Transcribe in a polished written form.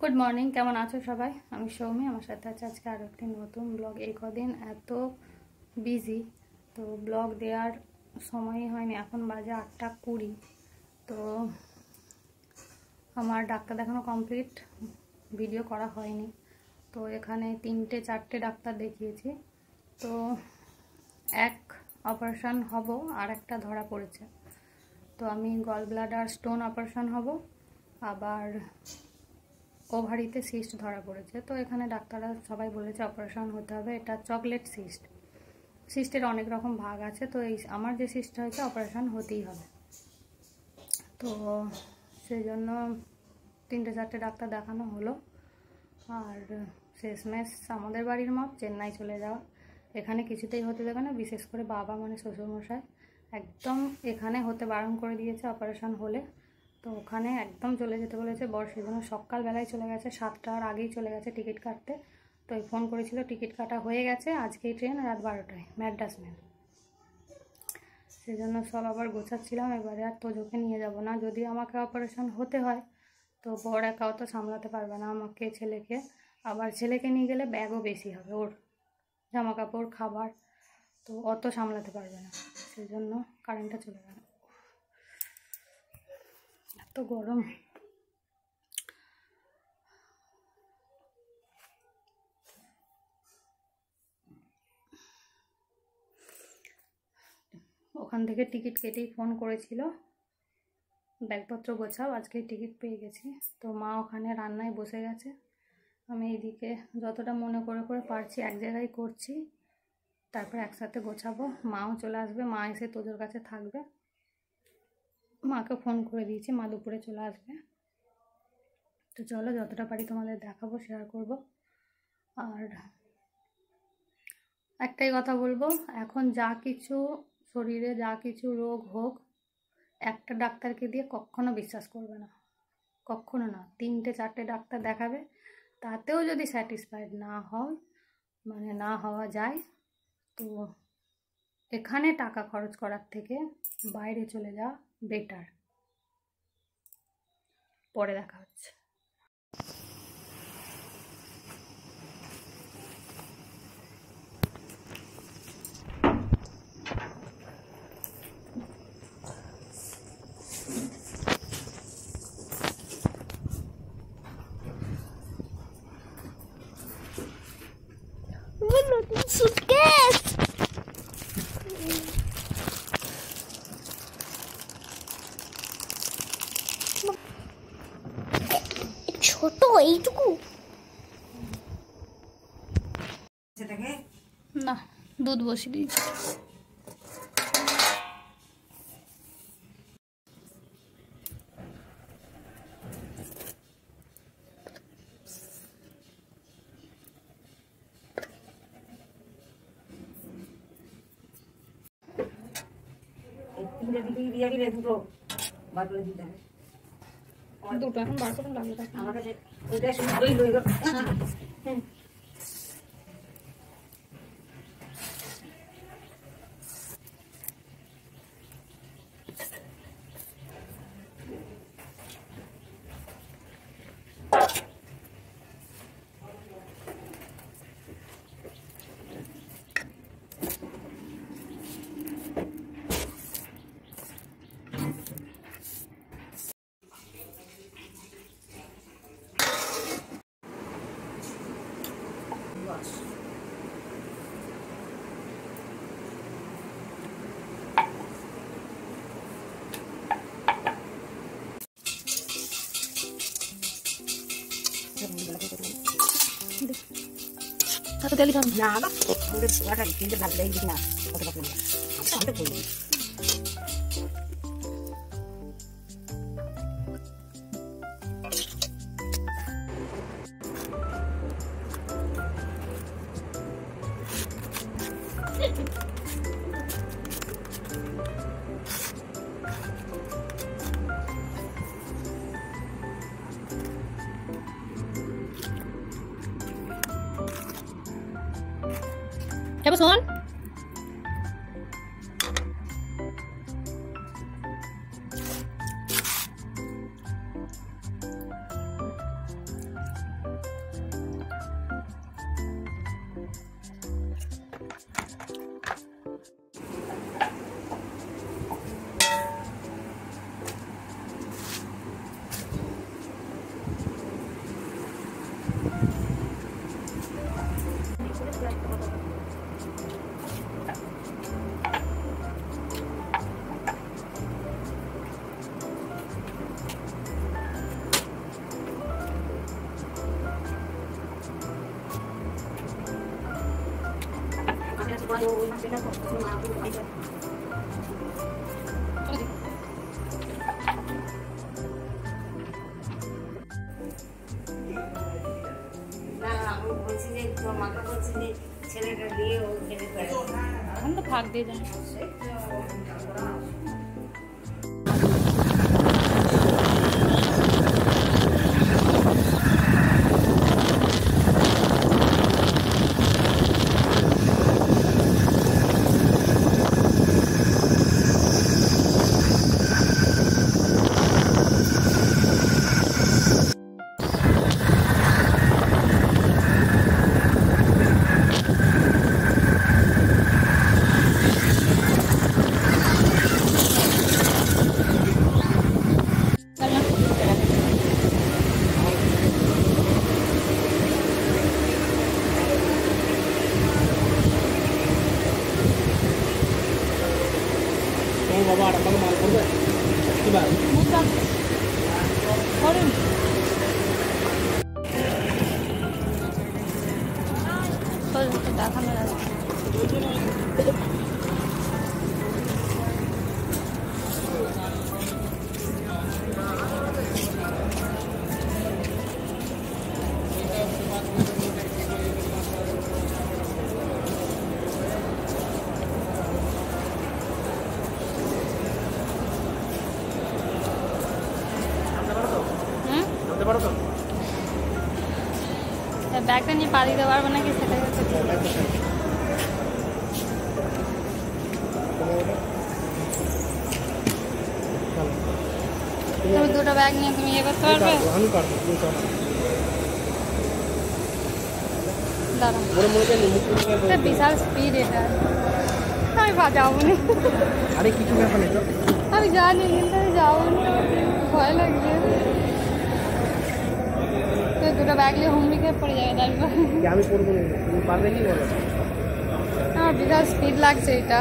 Good morning, কেমন আছো সবাই? আমি সৌমি, আমার সাথে আছে আজকে আরও একটি নতুন ব্লগ। এই কদিন এত বিজি তো ব্লগ দেওয়ার সময়ই হয়নি। এখন বাজে 8:20। তো আমার ডাক্তার দেখানো কমপ্লিট, ভিডিও করা হয়নি। তো এখানে 3-4টে ডাক্তার দেখিয়েছি। তো এক অপারেশন হব, আর একটা ধরা পড়েছে। তো আমি গল ব্লাডার স্টোন অপারেশন হব, আবার ওভারিতে সিস্ট ধরা পড়েছে। তো এখানে ডাক্তাররা সবাই বলেছে অপারেশন হতে হবে। এটা চকলেট সিস্ট। সিস্টের অনেক রকম ভাগ আছে। তো এই আমার যে সিস্টটা হয়েছে অপারেশন হতেই হবে। তো সেই জন্য 3-4টে ডাক্তার দেখানো হলো। আর শেষমেশ আমাদের বাড়ির মত চেন্নাই চলে যাওয়া। এখানে কিছুতেই হতে দেবে না, বিশেষ করে বাবা মানে শ্বশুরমশাই একদম এখানে হতে বারণ করে দিয়েছে অপারেশন হলে। তো ওখানে একদম চলে যেতে বলেছে বর। সেজন্য সকালবেলায় চলে গেছে, 7টার আগেই চলে গেছে টিকিট কাটতে। তো ফোন করেছিল, টিকিট কাটা হয়ে গেছে, আজকেই ট্রেন, রাত 12টায় ম্যাড্রাস মেল। সেজন্য সব আবার গোছাচ্ছিলাম। এবারে আর তোজোকে নিয়ে যাব না। যদি আমাকে অপারেশন হতে হয় তো বর একাও তো সামলাতে পারবে না আমাকে, ছেলেকে। আবার ছেলেকে নিয়ে গেলে ব্যাগও বেশি হবে, ওর জামা কাপড়, খাবার, তো অত সামলাতে পারবে না। সেজন্য কারেন্টটা চলে গেল। এত গরম। ওখান থেকে টিকিট কেটেই ফোন করেছিল, ব্যাগপত্র গোছাও, আজকে টিকিট পেয়ে গেছি। তো মা ওখানে রান্নায় বসে গেছে, আমি এইদিকে যতটা মনে করে করে পারছি এক জায়গায় করছি। তারপর একসাথে গোছাবো। মাও চলে আসবে, মা এসে তোদের কাছে থাকবে। মাকে ফোন করে দিয়েছি, মা দুপুরে চলে আসবে। তো চলো যতটা পারি তোমাদের দেখাবো, শেয়ার করব। আর একটাই কথা বলবো, এখন যা কিছু শরীরে যা কিছু রোগ হোক, একটা ডাক্তারকে দিয়ে কখনো বিশ্বাস করবে না, কখনো না। 3-4টে ডাক্তার দেখাবে, তাতেও যদি স্যাটিসফাইড না হয়, মানে না হওয়া যায়, তো এখানে টাকা খরচ করার থেকে বাইরে চলে যাওয়া বেটার। পরে দেখা হচ্ছে। ছোট এইটুকু না, দুধ বসিয়ে দিয়েছি। দুটো এখন বার করে লাগিয়ে রাখি। আমার কাছে ওইটা শুধুই রইল। তাতে তেল দিতে হবে না আমাদের পুরাটা কিন্তু ভাত দেয় না কত কত আমি তো বলি Siapa Son? এখন তো ফাঁক দিয়ে যায়। বাবা আর আমাকে মাল করবে কি বার বুঝলাম করেন তো দেখানো যাচ্ছে। ব্যাগটা নিয়ে পা দিতে পারবো নাকি সেটাই হচ্ছে। তুমি দুটো ব্যাগ নিয়ে তুমি ইয়ে করতে পারবে? দাঁড়া বিশাল স্পিড এটা, আমি যাবো না। আরে কিছু ব্যাপার নেই, আমি জানি কিন্তু আমি যাবো না, ভয় লাগছে। দুটো ব্যাগ নিয়ে হুমড়ি খেয়ে পড়ে যাবে, দাঁড়িয়ে আমি করবো না, তুমি পারবে কি বলো? আমার বিশাল স্পিড লাগছে এটা।